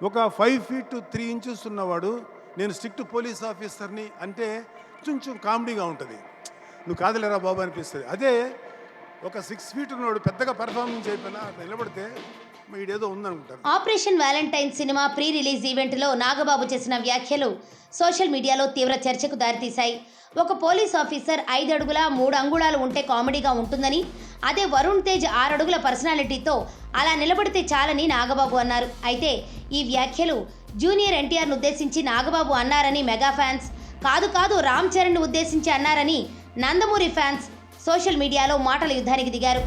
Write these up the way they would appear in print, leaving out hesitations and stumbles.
ఒక 5 feet 3 inches ఉన్నవాడు నేను స్ట్రిక్ట్ పోలీస్ ఆఫీసర్ని అంటే కొంచెం కామెడీగా ఉంటుంది. నువ్వు కాదులేరా బాబు అనిపిస్తుంది. అదే ఒక 6 feet ఉన్నవాడు పెద్దగా పెర్ఫార్మెన్స్ అయిపోయినా అట్లా నిలబడితే వీడేదో ఉందనుకుంటారు. Operation Valentine cinema pre release ఈవెంట్లో నాగబాబు చేసిన వ్యాఖ్యలు సోషల్ మీడియాలో తీవ్ర చర్చకు దారితీశాయి. ఒక పోలీస్ ఆఫీసర్ 5 అడుగుల 3 అంగుళాలు ఉంటే కామెడీగా ఉంటుందని, అదే వరుణ్ తేజ్ 6 అడుగుల పర్సనాలిటీతో అలా నిలబడితే చాలని నాగబాబు అన్నారు. అయితే ఈ వ్యాఖ్యలు జూనియర్ ఎన్టీఆర్ను ఉద్దేశించి నాగబాబు అన్నారని మెగా ఫ్యాన్స్, కాదు రామ్ చరణ్ను ఉద్దేశించి అన్నారని నందమూరి ఫ్యాన్స్ సోషల్ మీడియాలో మాటల యుద్ధానికి దిగారు.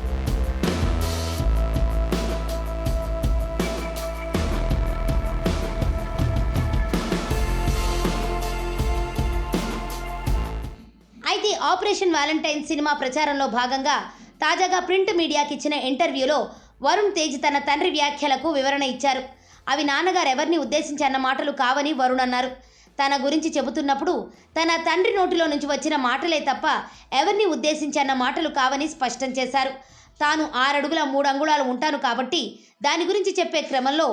అయితే ఆపరేషన్ వ్యాలంటైన్ సినిమా ప్రచారంలో భాగంగా తాజాగా ప్రింట్ మీడియాకి ఇచ్చిన ఇంటర్వ్యూలో వరుణ్ తేజ్ తన తండ్రి వ్యాఖ్యలకు వివరణ ఇచ్చారు. అవి నాన్నగారు ఎవరిని ఉద్దేశించి అన్న మాటలు కావని వరుణ్ అన్నారు. తన గురించి చెబుతున్నప్పుడు తన తండ్రి నోటిలో నుంచి వచ్చిన మాటలే తప్ప ఎవరిని ఉద్దేశించి అన్న మాటలు కావని స్పష్టం చేశారు. తాను 6 అడుగుల 3 అంగుళాలు ఉంటాను కాబట్టి దాని గురించి చెప్పే క్రమంలో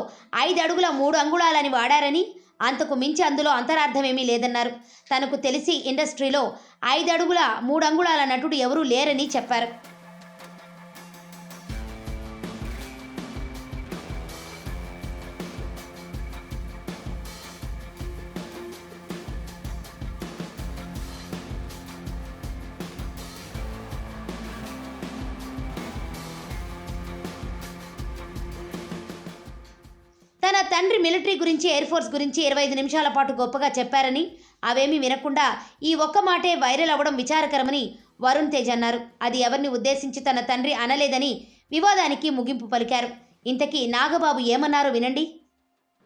5 అడుగుల 3 అంగుళాలని వాడారని, అంతకు మించి అందులో అంతరార్థమేమీ లేదన్నారు. తనకు తెలిసి ఇండస్ట్రీలో 5 అడుగుల 3 అంగుళాల నటుడు ఎవరూ లేరని చెప్పారు. తన తండ్రి మిలిటరీ గురించి, ఎయిర్ ఫోర్స్ గురించి 25 నిమిషాల పాటు గొప్పగా చెప్పారని, అవేమీ వినకుండా ఈ ఒక్క మాటే వైరల్ అవ్వడం విచారకరమని వరుణ్ తేజ్ అన్నారు. అది ఎవరిని ఉద్దేశించి తన తండ్రి అనలేదని వివాదానికి ముగింపు పలికారు. ఇంతకీ నాగబాబు ఏమన్నారో వినండి.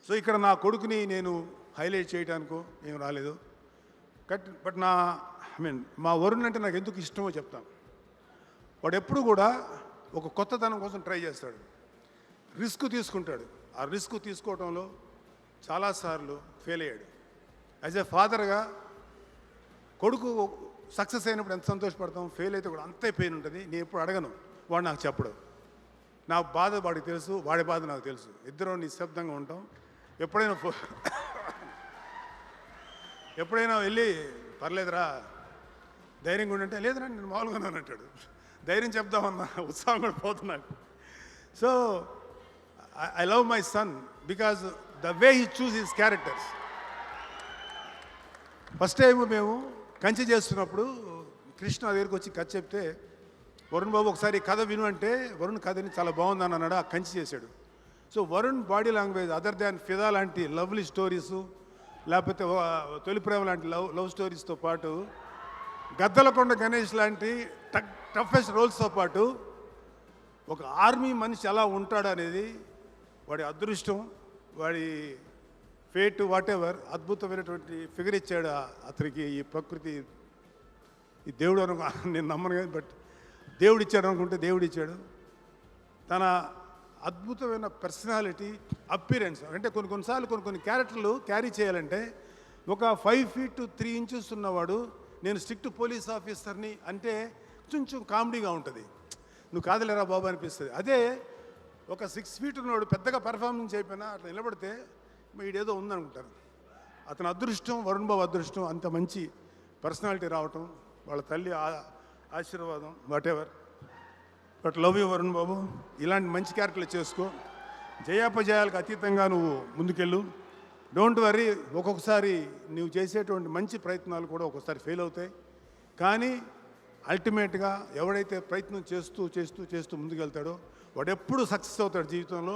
సో ఇక్కడ నా కొడుకుని నేను హైలైట్ చేయడానికో ఏం రాలేదు. బట్ మా వరుణ్ అంటే నాకు ఎందుకు ఇష్టమో చెప్తాను. వాడు ఎప్పుడు కూడా ఒక కొత్తదనం కోసం ట్రై చేస్తాడు, రిస్క్ తీసుకుంటాడు. ఆ రిస్క్ తీసుకోవడంలో చాలాసార్లు ఫెయిల్ అయ్యాడు. యాజ్ ఏ ఫాదర్గా కొడుకు సక్సెస్ అయినప్పుడు ఎంత సంతోషపడతాం, ఫెయిల్ అయితే కూడా అంతే పెయిన్ ఉంటుంది. నేను ఎప్పుడు అడగను, వాడు నాకు చెప్పడు. నా బాధ వాడికి తెలుసు, వాడి బాధ నాకు తెలుసు. ఇద్దరం నిశ్శబ్దంగా ఉంటాం. ఎప్పుడైనా వెళ్ళి పర్లేదురా ధైర్యంగా ఉండంటే లేదురా నేను మామూలుగా అంటాడు. ధైర్యం చెప్దామన్నా ఉత్సాహం కూడా పోతున్నాడు. So I love my son because the way he chooses his characters. First time మేము కంచె చేస్తున్నప్పుడు కృష్ణ దగ్గరికి వచ్చి కథ చెప్తే, వరుణ్ బాబు ఒకసారి కథ విను అంటే వరుణ్ కథని చాలా బాగుందని అన్నాడు. ఆ కంచె చేశాడు. So Varun body language other than ఫిదా లాంటి లవ్లీ స్టోరీసు, లేకపోతే తొలి ప్రేమ లాంటి లవ్ స్టోరీస్తో పాటు గద్దలకొండ గణేష్ లాంటి టఫెస్ట్ రోల్స్తో పాటు ఒక ఆర్మీ మనిషి ఎలా ఉంటాడు అనేది వాడి అదృష్టం, వాడి ఫేట్, వాట్ ఎవర్ అద్భుతమైనటువంటి ఫిగర్ ఇచ్చాడు అతనికి. ఈ ప్రకృతి, ఈ దేవుడు నేను నమ్మను కానీ, బట్ దేవుడు ఇచ్చాడు అనుకుంటే దేవుడు ఇచ్చాడు. తన అద్భుతమైన పర్సనాలిటీ, అపిరెన్స్ అంటే కొన్నిసార్లు కొన్ని క్యారెక్టర్లు క్యారీ చేయాలంటే ఒక 5 feet 3 inches ఉన్నవాడు నేను స్ట్రిక్ట్ పోలీస్ ఆఫీసర్ని అంటే కొంచెం కామెడీగా ఉంటుంది. నువ్వు కాదులేరా బాబు అనిపిస్తుంది. అదే ఒక 6 feet ఉన్నవాడు పెద్దగా పెర్ఫార్మెన్స్ అయిపోయినా అట్లా నిలబడితే వీడేదో ఉందనుకుంటారు. అతని అదృష్టం, వరుణ్ బాబు అదృష్టం, అంత మంచి పర్సనాలిటీ రావటం, వాళ్ళ తల్లి ఆశీర్వాదం, whatever. But love you Varun babu. ఇలాంటి మంచి క్యారెక్టర్లు చేసుకో. జయాపజయాలకు అతీతంగా నువ్వు ముందుకెళ్ళు. Don't worry. ఒక్కొక్కసారి నువ్వు చేసేటువంటి మంచి ప్రయత్నాలు కూడా ఒక్కొక్కసారి ఫెయిల్ అవుతాయి. కానీ అల్టిమేట్గా ఎవడైతే ప్రయత్నం చేస్తూ ముందుకెళ్తాడో వాడు ఎప్పుడు సక్సెస్ అవుతాడు జీవితంలో.